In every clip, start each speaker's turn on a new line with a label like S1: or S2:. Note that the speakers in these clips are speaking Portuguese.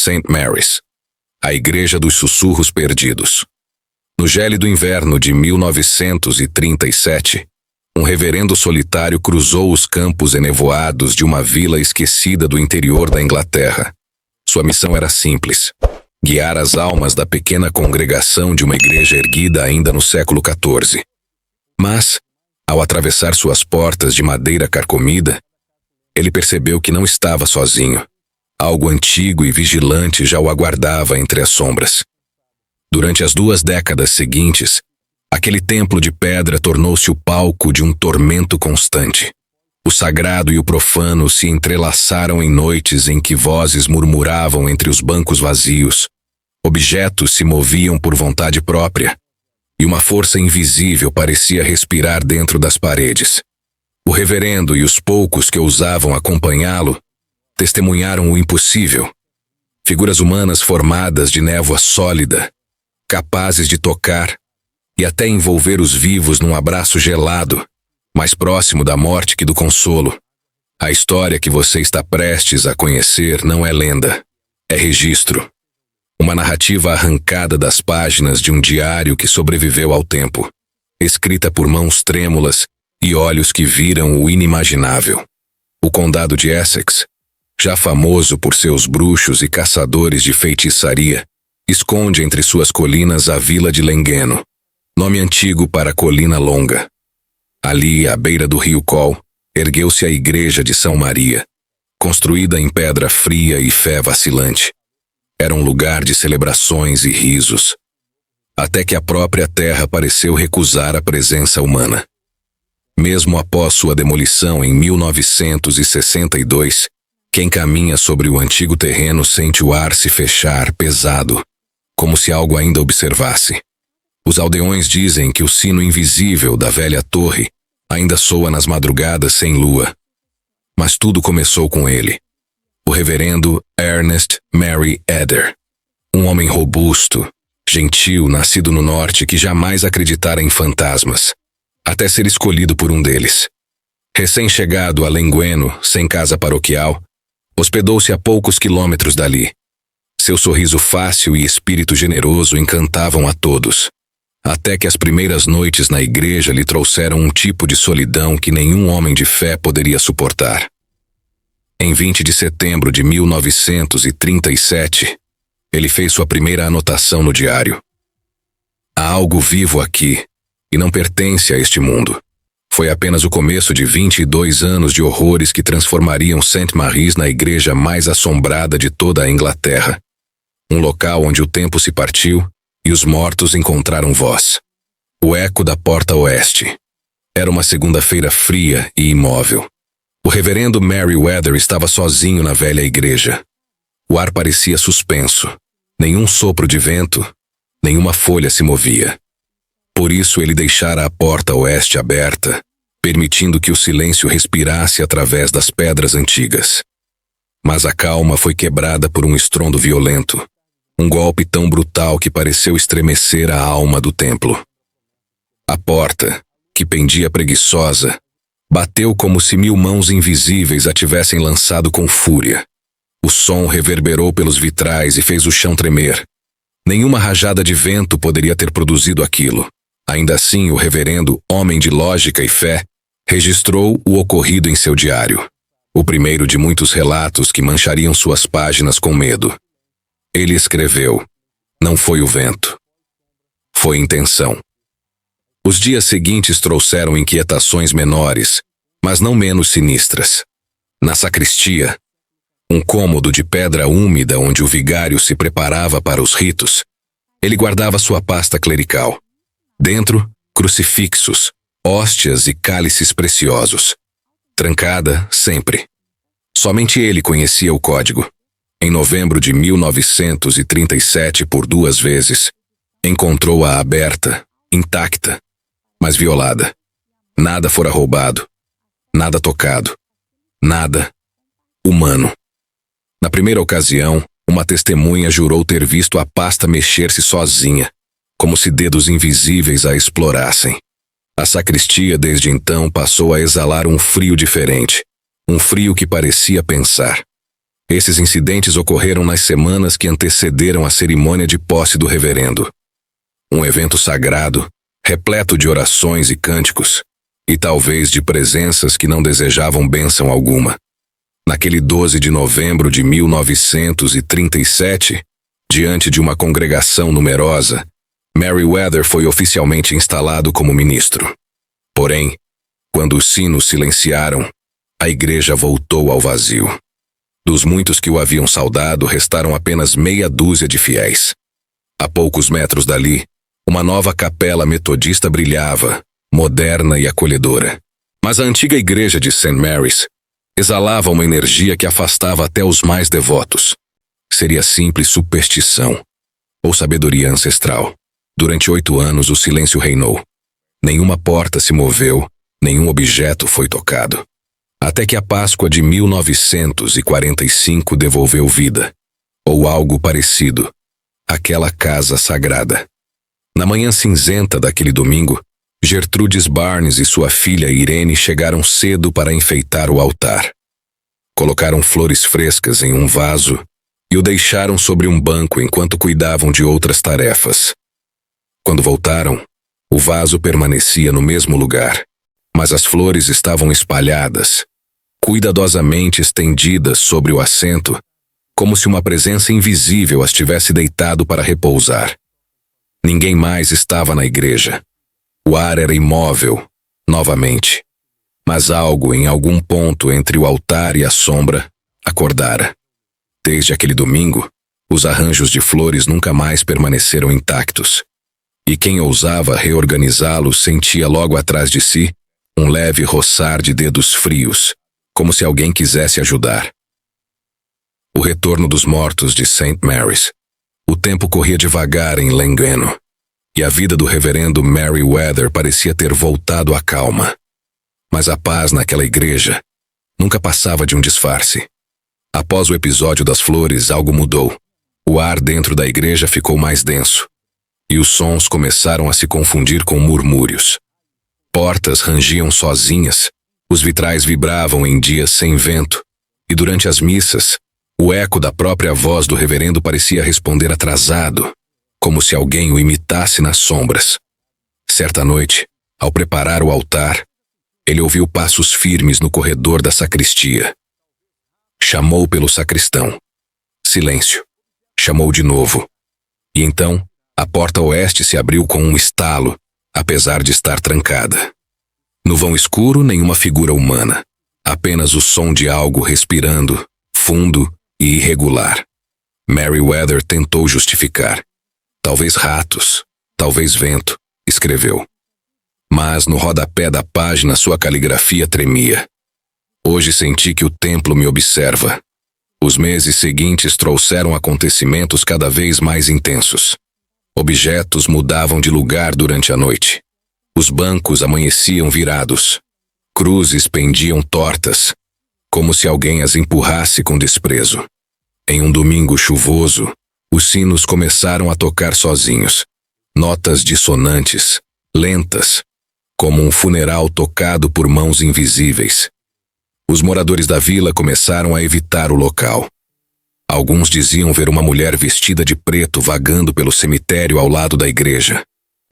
S1: St. Mary's, a Igreja dos Sussurros Perdidos. No gélido inverno de 1937, um reverendo solitário cruzou os campos enevoados de uma vila esquecida do interior da Inglaterra. Sua missão era simples: guiar as almas da pequena congregação de uma igreja erguida ainda no século XIV. Mas, ao atravessar suas portas de madeira carcomida, ele percebeu que não estava sozinho. Algo antigo e vigilante já o aguardava entre as sombras. Durante as 2 décadas seguintes, aquele templo de pedra tornou-se o palco de um tormento constante. O sagrado e o profano se entrelaçaram em noites em que vozes murmuravam entre os bancos vazios, objetos se moviam por vontade própria, e uma força invisível parecia respirar dentro das paredes. O reverendo e os poucos que ousavam acompanhá-lo testemunharam o impossível. Figuras humanas formadas de névoa sólida, capazes de tocar e até envolver os vivos num abraço gelado, mais próximo da morte que do consolo. A história que você está prestes a conhecer não é lenda, é registro. Uma narrativa arrancada das páginas de um diário que sobreviveu ao tempo, escrita por mãos trêmulas e olhos que viram o inimaginável. O condado de Essex, já famoso por seus bruxos e caçadores de feitiçaria, esconde entre suas colinas a vila de Lengueno, nome antigo para Colina Longa. Ali, à beira do rio Col, ergueu-se a igreja de São Maria, construída em pedra fria e fé vacilante. Era um lugar de celebrações e risos, até que a própria terra pareceu recusar a presença humana. Mesmo após sua demolição em 1962, quem caminha sobre o antigo terreno sente o ar se fechar pesado, como se algo ainda observasse. Os aldeões dizem que o sino invisível da velha torre ainda soa nas madrugadas sem lua. Mas tudo começou com ele, o reverendo Ernest Mary Eder, um homem robusto, gentil, nascido no norte que jamais acreditara em fantasmas, até ser escolhido por um deles. Recém-chegado a Lengueno, sem casa paroquial, hospedou-se a poucos quilômetros dali. Seu sorriso fácil e espírito generoso encantavam a todos, até que as primeiras noites na igreja lhe trouxeram um tipo de solidão que nenhum homem de fé poderia suportar. Em 20 de setembro de 1937, ele fez sua primeira anotação no diário. Há algo vivo aqui, e não pertence a este mundo. Foi apenas o começo de 22 anos de horrores que transformariam St. Mary's na igreja mais assombrada de toda a Inglaterra. Um local onde o tempo se partiu e os mortos encontraram voz. O eco da porta oeste. Era uma segunda-feira fria e imóvel. O reverendo Merriweather estava sozinho na velha igreja. O ar parecia suspenso. Nenhum sopro de vento, nenhuma folha se movia. Por isso ele deixara a porta oeste aberta, permitindo que o silêncio respirasse através das pedras antigas. Mas a calma foi quebrada por um estrondo violento, um golpe tão brutal que pareceu estremecer a alma do templo. A porta, que pendia preguiçosa, bateu como se 1000 mãos invisíveis a tivessem lançado com fúria. O som reverberou pelos vitrais e fez o chão tremer. Nenhuma rajada de vento poderia ter produzido aquilo. Ainda assim, o reverendo, homem de lógica e fé, registrou o ocorrido em seu diário. O primeiro de muitos relatos que manchariam suas páginas com medo. Ele escreveu: não foi o vento. Foi intenção. Os dias seguintes trouxeram inquietações menores, mas não menos sinistras. Na sacristia, um cômodo de pedra úmida onde o vigário se preparava para os ritos, ele guardava sua pasta clerical. Dentro, crucifixos, hóstias e cálices preciosos. Trancada, sempre. Somente ele conhecia o código. Em novembro de 1937, por 2 vezes, encontrou-a aberta, intacta, mas violada. Nada fora roubado. Nada tocado. Nada humano. Na primeira ocasião, uma testemunha jurou ter visto a pasta mexer-se sozinha, como se dedos invisíveis a explorassem. A sacristia desde então passou a exalar um frio diferente, um frio que parecia pensar. Esses incidentes ocorreram nas semanas que antecederam a cerimônia de posse do reverendo. Um evento sagrado, repleto de orações e cânticos, e talvez de presenças que não desejavam bênção alguma. Naquele 12 de novembro de 1937, diante de uma congregação numerosa, Merriweather foi oficialmente instalado como ministro. Porém, quando os sinos silenciaram, a igreja voltou ao vazio. Dos muitos que o haviam saudado, restaram apenas meia dúzia de fiéis. A poucos metros dali, uma nova capela metodista brilhava, moderna e acolhedora. Mas a antiga igreja de St. Mary's exalava uma energia que afastava até os mais devotos. Seria simples superstição ou sabedoria ancestral. Durante 8 anos o silêncio reinou. Nenhuma porta se moveu, nenhum objeto foi tocado. Até que a Páscoa de 1945 devolveu vida, ou algo parecido, àquela casa sagrada. Na manhã cinzenta daquele domingo, Gertrudes Barnes e sua filha Irene chegaram cedo para enfeitar o altar. Colocaram flores frescas em um vaso e o deixaram sobre um banco enquanto cuidavam de outras tarefas. Quando voltaram, o vaso permanecia no mesmo lugar, mas as flores estavam espalhadas, cuidadosamente estendidas sobre o assento, como se uma presença invisível as tivesse deitado para repousar. Ninguém mais estava na igreja. O ar era imóvel, novamente. Mas algo em algum ponto entre o altar e a sombra acordara. Desde aquele domingo, os arranjos de flores nunca mais permaneceram intactos. E quem ousava reorganizá-los sentia logo atrás de si um leve roçar de dedos frios, como se alguém quisesse ajudar. O retorno dos mortos de St. Mary's. O tempo corria devagar em Langano, e a vida do reverendo Merriweather parecia ter voltado à calma. Mas a paz naquela igreja nunca passava de um disfarce. Após o episódio das flores, algo mudou. O ar dentro da igreja ficou mais denso, e os sons começaram a se confundir com murmúrios. Portas rangiam sozinhas, os vitrais vibravam em dias sem vento, e durante as missas, o eco da própria voz do reverendo parecia responder atrasado, como se alguém o imitasse nas sombras. Certa noite, ao preparar o altar, ele ouviu passos firmes no corredor da sacristia. Chamou pelo sacristão. Silêncio. Chamou de novo. E então, a porta oeste se abriu com um estalo, apesar de estar trancada. No vão escuro, nenhuma figura humana. Apenas o som de algo respirando, fundo e irregular. Merriweather tentou justificar. Talvez ratos, talvez vento, escreveu. Mas no rodapé da página sua caligrafia tremia. Hoje senti que o templo me observa. Os meses seguintes trouxeram acontecimentos cada vez mais intensos. Objetos mudavam de lugar durante a noite. Os bancos amanheciam virados. Cruzes pendiam tortas, como se alguém as empurrasse com desprezo. Em um domingo chuvoso, os sinos começaram a tocar sozinhos. Notas dissonantes, lentas, como um funeral tocado por mãos invisíveis. Os moradores da vila começaram a evitar o local. Alguns diziam ver uma mulher vestida de preto vagando pelo cemitério ao lado da igreja.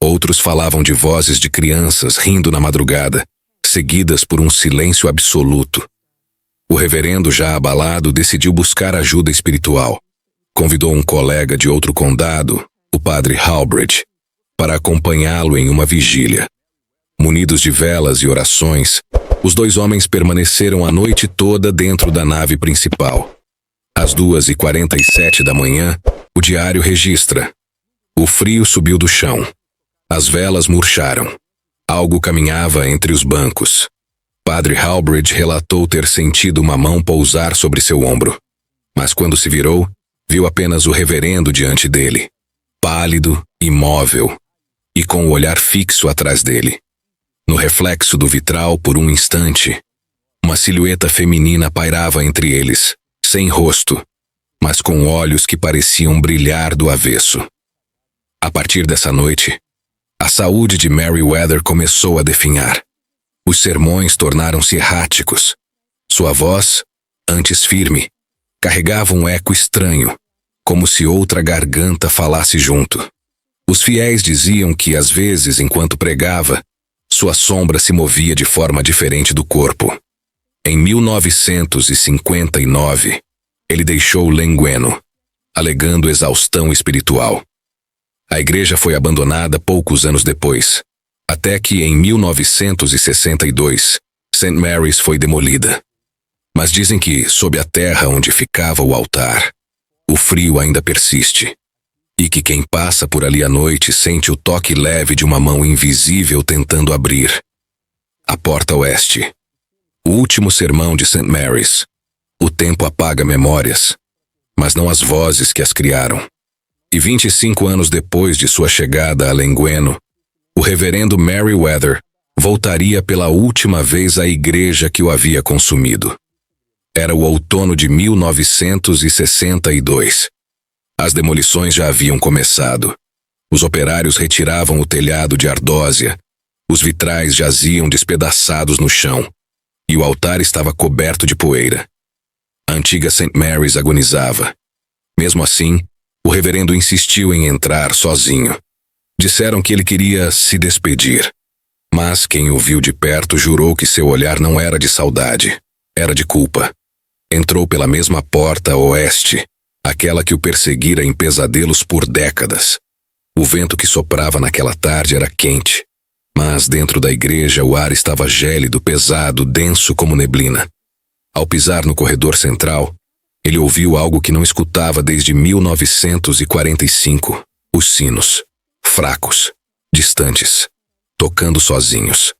S1: Outros falavam de vozes de crianças rindo na madrugada, seguidas por um silêncio absoluto. O reverendo, já abalado, decidiu buscar ajuda espiritual. Convidou um colega de outro condado, o padre Halbridge, para acompanhá-lo em uma vigília. Munidos de velas e orações, os 2 homens permaneceram a noite toda dentro da nave principal. Às 2h47 da manhã, o diário registra. O frio subiu do chão. As velas murcharam. Algo caminhava entre os bancos. Padre Halbridge relatou ter sentido uma mão pousar sobre seu ombro. Mas quando se virou, viu apenas o reverendo diante dele, pálido, imóvel, e com o olhar fixo atrás dele. No reflexo do vitral, por um instante, uma silhueta feminina pairava entre eles, sem rosto, mas com olhos que pareciam brilhar do avesso. A partir dessa noite, a saúde de Merriweather começou a definhar. Os sermões tornaram-se erráticos. Sua voz, antes firme, carregava um eco estranho, como se outra garganta falasse junto. Os fiéis diziam que, às vezes, enquanto pregava, sua sombra se movia de forma diferente do corpo. Em 1959, ele deixou Lengueno, alegando exaustão espiritual. A igreja foi abandonada poucos anos depois, até que em 1962, St. Mary's foi demolida. Mas dizem que, sob a terra onde ficava o altar, o frio ainda persiste, e que quem passa por ali à noite sente o toque leve de uma mão invisível tentando abrir a porta oeste. O último sermão de St. Mary's. O tempo apaga memórias, mas não as vozes que as criaram. E 25 anos depois de sua chegada a Lengueno, o reverendo Merriweather voltaria pela última vez à igreja que o havia consumido. Era o outono de 1962. As demolições já haviam começado. Os operários retiravam o telhado de ardósia, os vitrais jaziam despedaçados no chão, e o altar estava coberto de poeira. A antiga St. Mary's agonizava. Mesmo assim, o reverendo insistiu em entrar sozinho. Disseram que ele queria se despedir, mas quem o viu de perto jurou que seu olhar não era de saudade, era de culpa. Entrou pela mesma porta oeste, aquela que o perseguira em pesadelos por décadas. O vento que soprava naquela tarde era quente, mas dentro da igreja o ar estava gélido, pesado, denso como neblina. Ao pisar no corredor central, ele ouviu algo que não escutava desde 1945, os sinos, fracos, distantes, tocando sozinhos.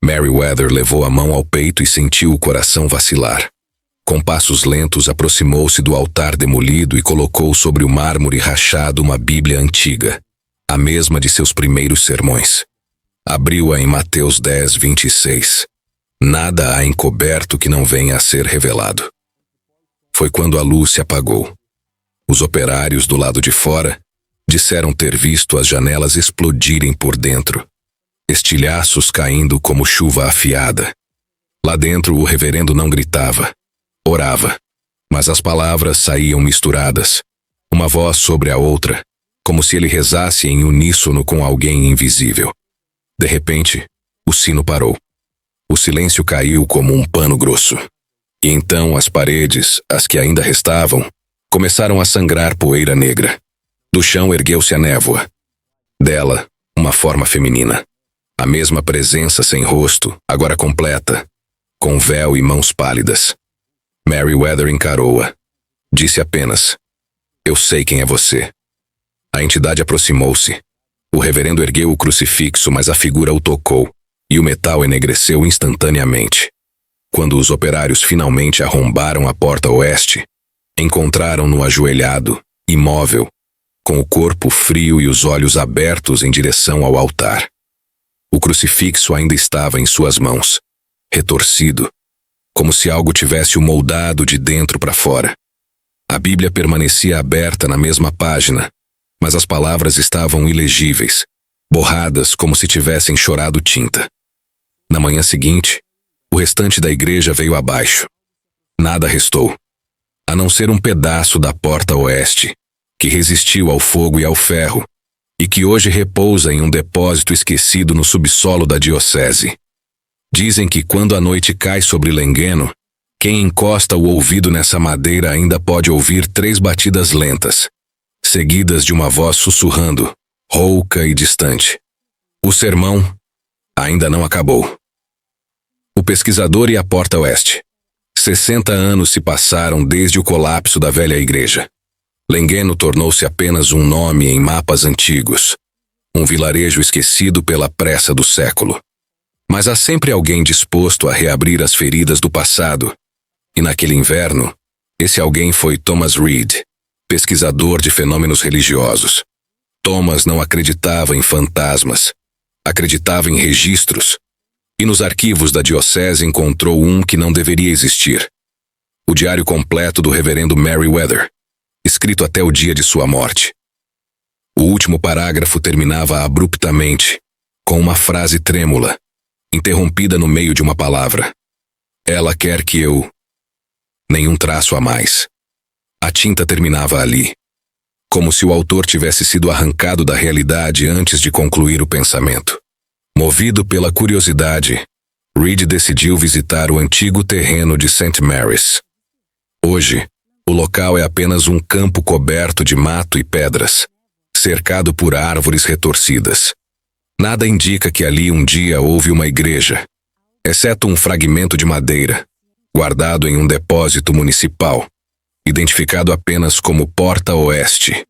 S1: Merriweather levou a mão ao peito e sentiu o coração vacilar. Com passos lentos aproximou-se do altar demolido e colocou sobre o mármore rachado uma Bíblia antiga, a mesma de seus primeiros sermões. Abriu-a em Mateus 10:26. Nada há encoberto que não venha a ser revelado. Foi quando a luz se apagou. Os operários do lado de fora disseram ter visto as janelas explodirem por dentro, estilhaços caindo como chuva afiada. Lá dentro o reverendo não gritava, orava, mas as palavras saíam misturadas, uma voz sobre a outra, como se ele rezasse em uníssono com alguém invisível. De repente, o sino parou. O silêncio caiu como um pano grosso. E então as paredes, as que ainda restavam, começaram a sangrar poeira negra. Do chão ergueu-se a névoa. Dela, uma forma feminina. A mesma presença sem rosto, agora completa, com véu e mãos pálidas. Merriweather encarou-a. Disse apenas: "Eu sei quem é você." A entidade aproximou-se. O reverendo ergueu o crucifixo, mas a figura o tocou, e o metal enegreceu instantaneamente. Quando os operários finalmente arrombaram a porta oeste, encontraram-no ajoelhado, imóvel, com o corpo frio e os olhos abertos em direção ao altar. O crucifixo ainda estava em suas mãos, retorcido, como se algo tivesse o moldado de dentro para fora. A Bíblia permanecia aberta na mesma página, mas as palavras estavam ilegíveis, borradas como se tivessem chorado tinta. Na manhã seguinte, o restante da igreja veio abaixo. Nada restou, a não ser um pedaço da porta oeste, que resistiu ao fogo e ao ferro, e que hoje repousa em um depósito esquecido no subsolo da diocese. Dizem que quando a noite cai sobre Lengueno, quem encosta o ouvido nessa madeira ainda pode ouvir 3 batidas lentas, seguidas de uma voz sussurrando, rouca e distante. O sermão ainda não acabou. O pesquisador e a porta oeste. 60 anos se passaram desde o colapso da velha igreja. Lengueno tornou-se apenas um nome em mapas antigos, um vilarejo esquecido pela pressa do século. Mas há sempre alguém disposto a reabrir as feridas do passado, e naquele inverno, esse alguém foi Thomas Reed, pesquisador de fenômenos religiosos. Thomas não acreditava em fantasmas, acreditava em registros, e nos arquivos da diocese encontrou um que não deveria existir: o diário completo do reverendo Merriweather, escrito até o dia de sua morte. O último parágrafo terminava abruptamente, com uma frase trêmula, interrompida no meio de uma palavra. Ela quer que eu... Nenhum traço a mais. A tinta terminava ali, como se o autor tivesse sido arrancado da realidade antes de concluir o pensamento. Movido pela curiosidade, Reed decidiu visitar o antigo terreno de St. Mary's. Hoje, o local é apenas um campo coberto de mato e pedras, cercado por árvores retorcidas. Nada indica que ali um dia houve uma igreja, exceto um fragmento de madeira, guardado em um depósito municipal, identificado apenas como Porta Oeste,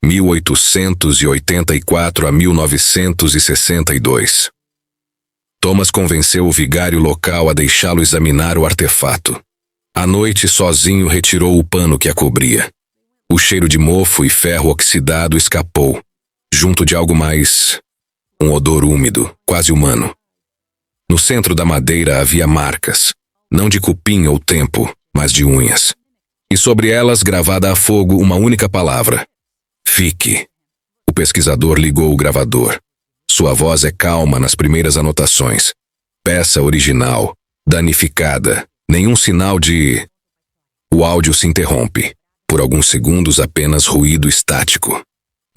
S1: 1884 a 1962. Thomas convenceu o vigário local a deixá-lo examinar o artefato. À noite, sozinho, retirou o pano que a cobria. O cheiro de mofo e ferro oxidado escapou, junto de algo mais... um odor úmido, quase humano. No centro da madeira havia marcas, não de cupim ou tempo, mas de unhas. E sobre elas, gravada a fogo, uma única palavra: fique. O pesquisador ligou o gravador. Sua voz é calma nas primeiras anotações. Peça original, danificada, nenhum sinal de... O áudio se interrompe. Por alguns segundos, apenas ruído estático.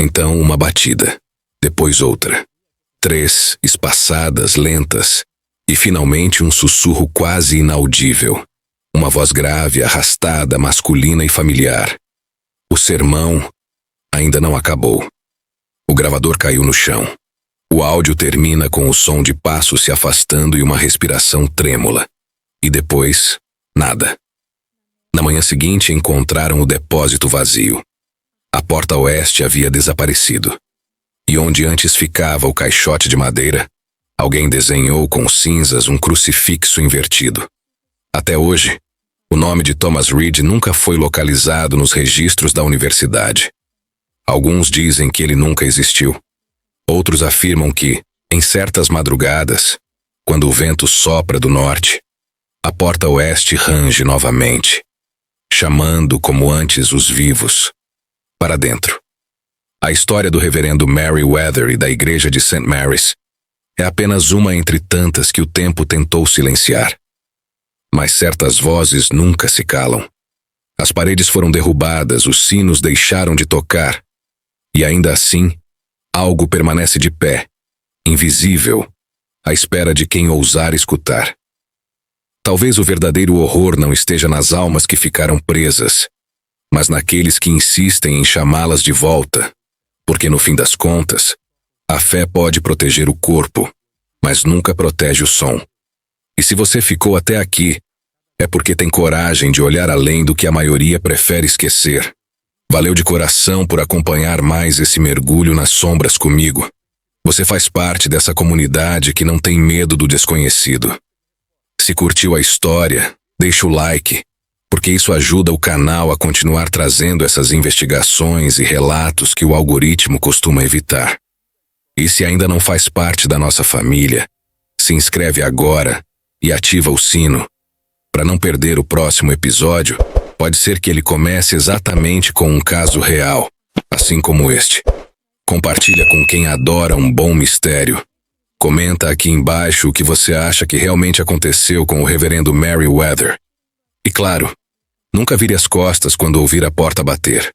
S1: Então, uma batida. Depois outra. 3, espaçadas, lentas. E finalmente um sussurro quase inaudível. Uma voz grave, arrastada, masculina e familiar. O sermão ainda não acabou. O gravador caiu no chão. O áudio termina com o som de passos se afastando e uma respiração trêmula. E depois, nada. Na manhã seguinte, encontraram o depósito vazio. A porta oeste havia desaparecido. E onde antes ficava o caixote de madeira, alguém desenhou com cinzas um crucifixo invertido. Até hoje, o nome de Thomas Reed nunca foi localizado nos registros da universidade. Alguns dizem que ele nunca existiu. Outros afirmam que, em certas madrugadas, quando o vento sopra do norte, a porta oeste range novamente, chamando como antes os vivos para dentro. A história do reverendo Merriweather e da igreja de St. Mary's é apenas uma entre tantas que o tempo tentou silenciar. Mas certas vozes nunca se calam. As paredes foram derrubadas, os sinos deixaram de tocar, e ainda assim, algo permanece de pé, invisível, à espera de quem ousar escutar. Talvez o verdadeiro horror não esteja nas almas que ficaram presas, mas naqueles que insistem em chamá-las de volta, porque no fim das contas, a fé pode proteger o corpo, mas nunca protege o som. E se você ficou até aqui, é porque tem coragem de olhar além do que a maioria prefere esquecer. Valeu de coração por acompanhar mais esse mergulho nas sombras comigo. Você faz parte dessa comunidade que não tem medo do desconhecido. Se curtiu a história, deixa o like, porque isso ajuda o canal a continuar trazendo essas investigações e relatos que o algoritmo costuma evitar. E se ainda não faz parte da nossa família, se inscreve agora e ativa o sino. Para não perder o próximo episódio, pode ser que ele comece exatamente com um caso real, assim como este. Compartilha com quem adora um bom mistério. Comenta aqui embaixo o que você acha que realmente aconteceu com o reverendo Merriweather. E claro, nunca vire as costas quando ouvir a porta bater.